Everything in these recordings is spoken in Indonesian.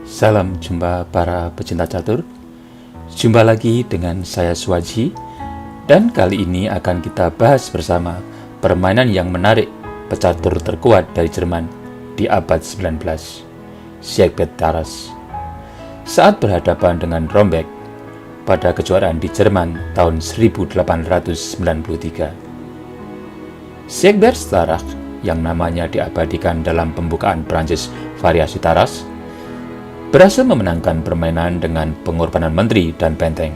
Salam jumpa para pecinta catur. Jumpa lagi dengan saya Suwaji. Dan kali ini akan kita bahas bersama permainan yang menarik pecatur terkuat dari Jerman di abad 19, Siegbert Tarras. Saat berhadapan dengan Rombeck pada kejuaraan di Jerman tahun 1893. Siegbert Tarras yang namanya diabadikan dalam pembukaan Prancis variasi Tarras berhasil memenangkan permainan dengan pengorbanan menteri dan benteng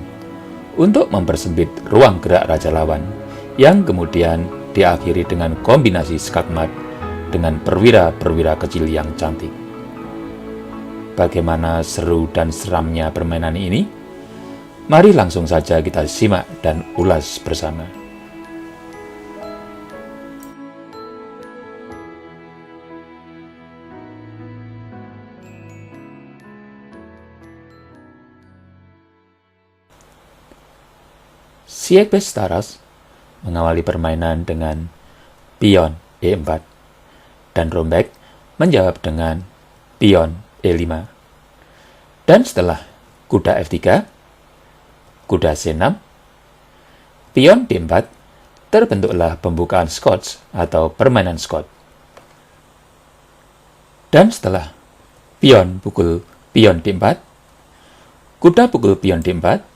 untuk mempersempit ruang gerak raja lawan, yang kemudian diakhiri dengan kombinasi skakmat dengan perwira-perwira kecil yang cantik. Bagaimana seru dan seramnya permainan ini? Mari langsung saja kita simak dan ulas bersama. Siegbert Tarras mengawali permainan dengan pion E4 dan Rombeck menjawab dengan pion E5. Dan setelah kuda F3, kuda C6, pion D4, terbentuklah pembukaan Scots atau permainan Scot. Dan setelah pion pukul pion D4, kuda pukul pion D4,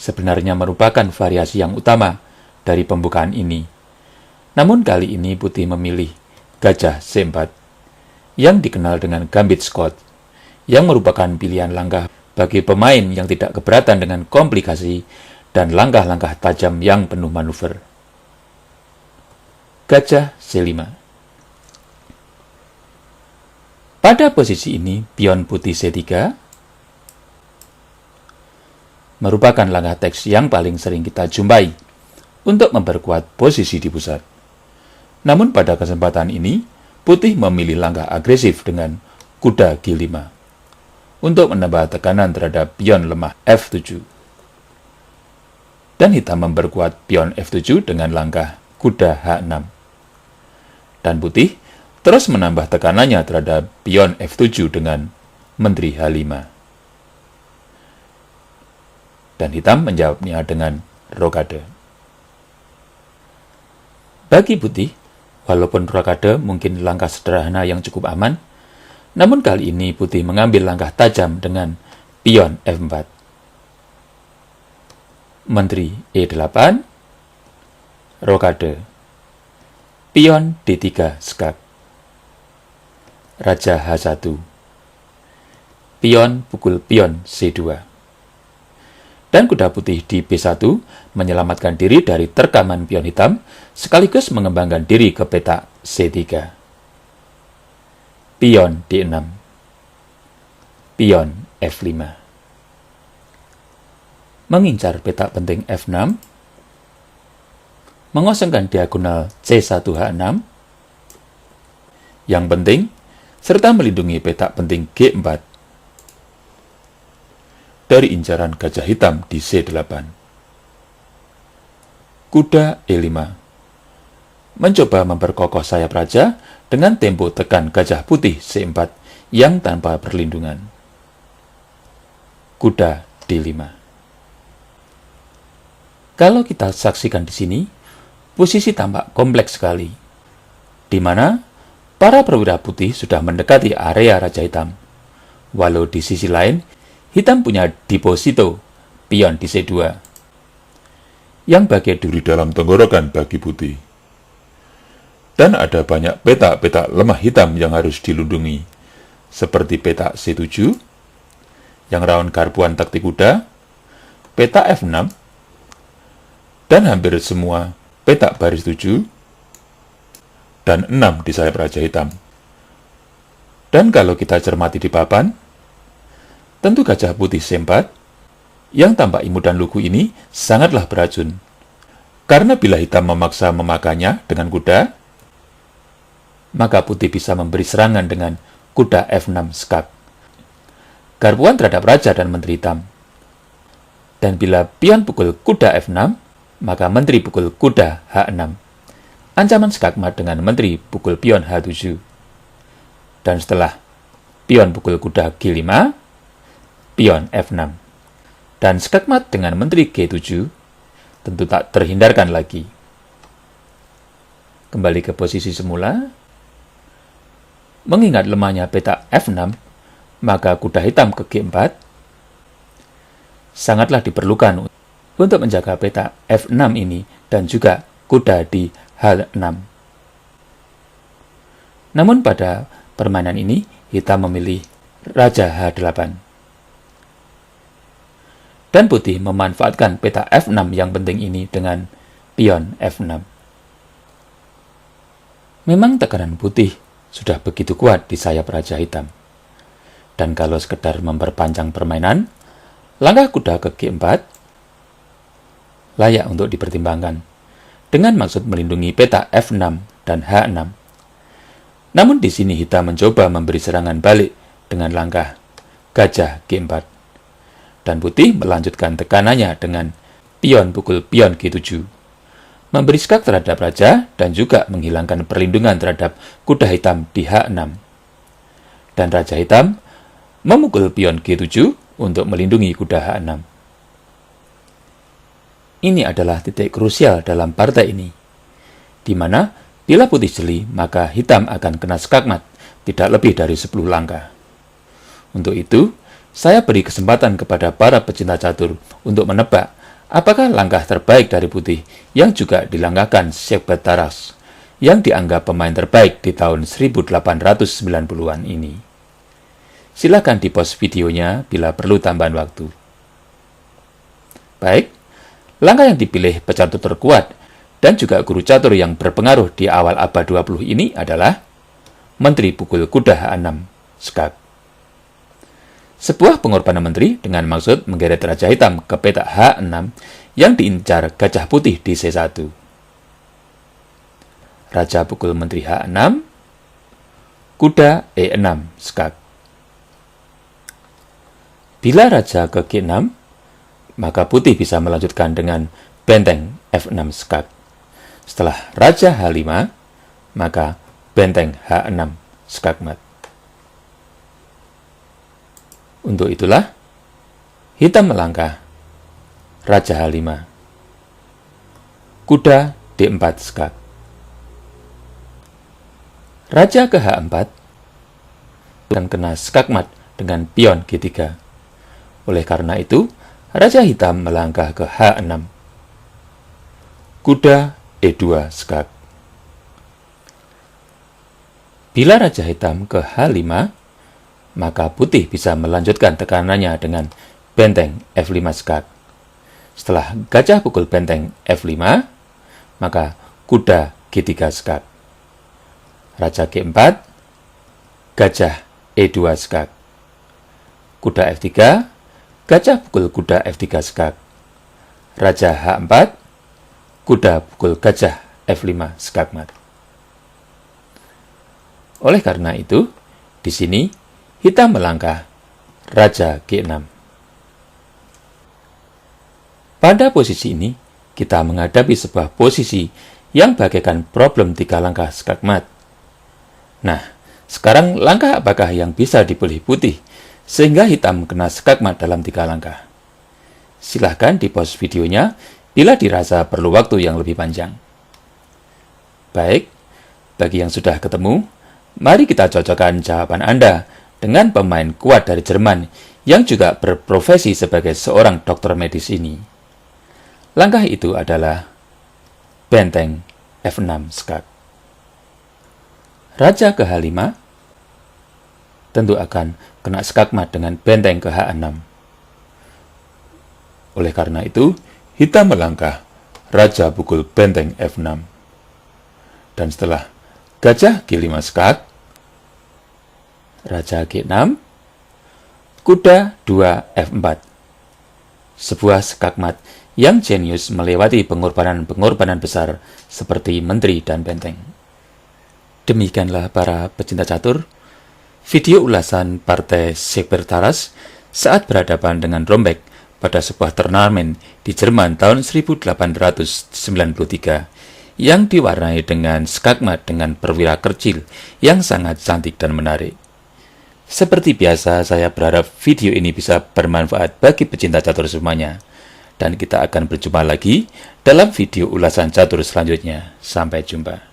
sebenarnya merupakan variasi yang utama dari pembukaan ini. Namun kali ini putih memilih gajah C4 yang dikenal dengan gambit Scot, yang merupakan pilihan langkah bagi pemain yang tidak keberatan dengan komplikasi dan langkah-langkah tajam yang penuh manuver. Gajah C5. Pada posisi ini, pion putih C3 merupakan langkah teks yang paling sering kita jumpai untuk memperkuat posisi di pusat. Namun pada kesempatan ini, putih memilih langkah agresif dengan kuda G5 untuk menambah tekanan terhadap pion lemah F7. Dan hitam memperkuat pion F7 dengan langkah kuda H6. Dan putih terus menambah tekanannya terhadap pion F7 dengan menteri H5. Dan hitam menjawabnya dengan rokade. Bagi putih, walaupun rokade mungkin langkah sederhana yang cukup aman, namun kali ini putih mengambil langkah tajam dengan pion F4. Menteri E8, rokade. Pion D3 skak. Raja H1. Pion pukul pion C2. Dan kuda putih di B1 menyelamatkan diri dari terkaman pion hitam sekaligus mengembangkan diri ke petak C3. Pion D6. Pion F5. Mengincar petak penting F6. Mengosongkan diagonal C1H6 yang penting serta melindungi petak penting G4 dari incaran gajah hitam di C8. Kuda E5 mencoba memperkokoh sayap raja dengan tempo tekan gajah putih C4 yang tanpa perlindungan. Kuda D5. Kalau kita saksikan di sini, posisi tampak kompleks sekali, di mana para perwira putih sudah mendekati area raja hitam, walau di sisi lain hitam punya deposito, pion di C2, yang bagian duri dalam tenggorokan bagi putih. Dan ada banyak petak-petak lemah hitam yang harus dilindungi, seperti petak C7, yang rawan garpuan taktik kuda, petak F6, dan hampir semua petak baris 7, dan 6 di sayap raja hitam. Dan kalau kita cermati di papan, tentu gajah putih C4 yang tampak imut dan lugu ini sangatlah beracun. Karena bila hitam memaksa memakannya dengan kuda, maka putih bisa memberi serangan dengan kuda F6 skak. Garpuan terhadap raja dan menteri hitam. Dan bila pion pukul kuda F6, maka menteri pukul kuda H6. Ancaman skakmat dengan menteri pukul pion H7. Dan setelah pion pukul kuda G5, pion F6. Dan skakmat dengan menteri G7 tentu tak terhindarkan lagi. Kembali ke posisi semula. Mengingat lemahnya peta F6, maka kuda hitam ke G4 sangatlah diperlukan untuk menjaga peta F6 ini dan juga kuda di H6. Namun pada permainan ini, hitam memilih Raja H8. Dan putih memanfaatkan peta F6 yang penting ini dengan pion F6. Memang tekanan putih sudah begitu kuat di sayap Raja Hitam. Dan kalau sekedar memperpanjang permainan, langkah kuda ke G4 layak untuk dipertimbangkan dengan maksud melindungi peta F6 dan H6. Namun di sini hitam mencoba memberi serangan balik dengan langkah gajah G4. Dan putih melanjutkan tekanannya dengan pion pukul pion G7. Memberi skak terhadap raja dan juga menghilangkan perlindungan terhadap kuda hitam di H6. Dan Raja Hitam memukul pion G7 untuk melindungi kuda H6. Ini adalah titik krusial dalam partai ini, di mana bila putih jeli, maka hitam akan kena skakmat tidak lebih dari 10 langkah. Untuk itu, saya beri kesempatan kepada para pecinta catur untuk menebak apakah langkah terbaik dari putih yang juga dilangkahkan Shekbat Taras, yang dianggap pemain terbaik di tahun 1890-an ini. Silakan di pause videonya bila perlu tambahan waktu. Baik, langkah yang dipilih pecatur terkuat dan juga guru catur yang berpengaruh di awal abad 20 ini adalah menteri pukul kuda H6, skak. Sebuah pengorbanan menteri dengan maksud menggeret Raja Hitam ke peta H6 yang diincar gajah putih di C1. Raja pukul menteri H6, kuda E6, skak. Bila Raja ke G6, maka putih bisa melanjutkan dengan benteng F6, skak. Setelah Raja H5, maka benteng H6, skakmat. Untuk itulah, hitam melangkah Raja H5, kuda D4, skak. Raja ke H4 dan kena skakmat dengan pion G3. Oleh karena itu, Raja Hitam melangkah ke H6, kuda E2, skak. Bila Raja Hitam ke H5, maka putih bisa melanjutkan tekanannya dengan benteng F5, skak. Setelah gajah pukul benteng F5, maka kuda G3, skak. Raja G4, gajah E2, skak. Kuda F3, gajah pukul kuda F3, skak. Raja H4, kuda pukul gajah F5, skakmat. Oleh karena itu, di sini hitam melangkah Raja G6. Pada posisi ini, kita menghadapi sebuah posisi yang bagaikan problem 3 langkah skakmat. Nah, sekarang langkah apakah yang bisa dipilih putih sehingga hitam kena skakmat dalam 3 langkah? Silahkan di pause videonya bila dirasa perlu waktu yang lebih panjang. Baik, bagi yang sudah ketemu, mari kita cocokkan jawaban Anda dengan pemain kuat dari Jerman yang juga berprofesi sebagai seorang dokter medis ini. Langkah itu adalah benteng F6, skak. Raja ke H5 tentu akan kena skakmat dengan benteng ke H6. Oleh karena itu, hitam melangkah Raja pukul benteng F6. Dan setelah gajah G5, skak, Raja G6, kuda 2 F4. Sebuah skakmat yang jenius melewati pengorbanan-pengorbanan besar seperti menteri dan benteng. Demikianlah para pecinta catur, video ulasan partai Shekbat Taras saat berhadapan dengan rombek pada sebuah turnamen di Jerman tahun 1893 yang diwarnai dengan skakmat dengan perwira kecil yang sangat cantik dan menarik. Seperti biasa, saya berharap video ini bisa bermanfaat bagi pecinta catur semuanya. Dan kita akan berjumpa lagi dalam video ulasan catur selanjutnya. Sampai jumpa.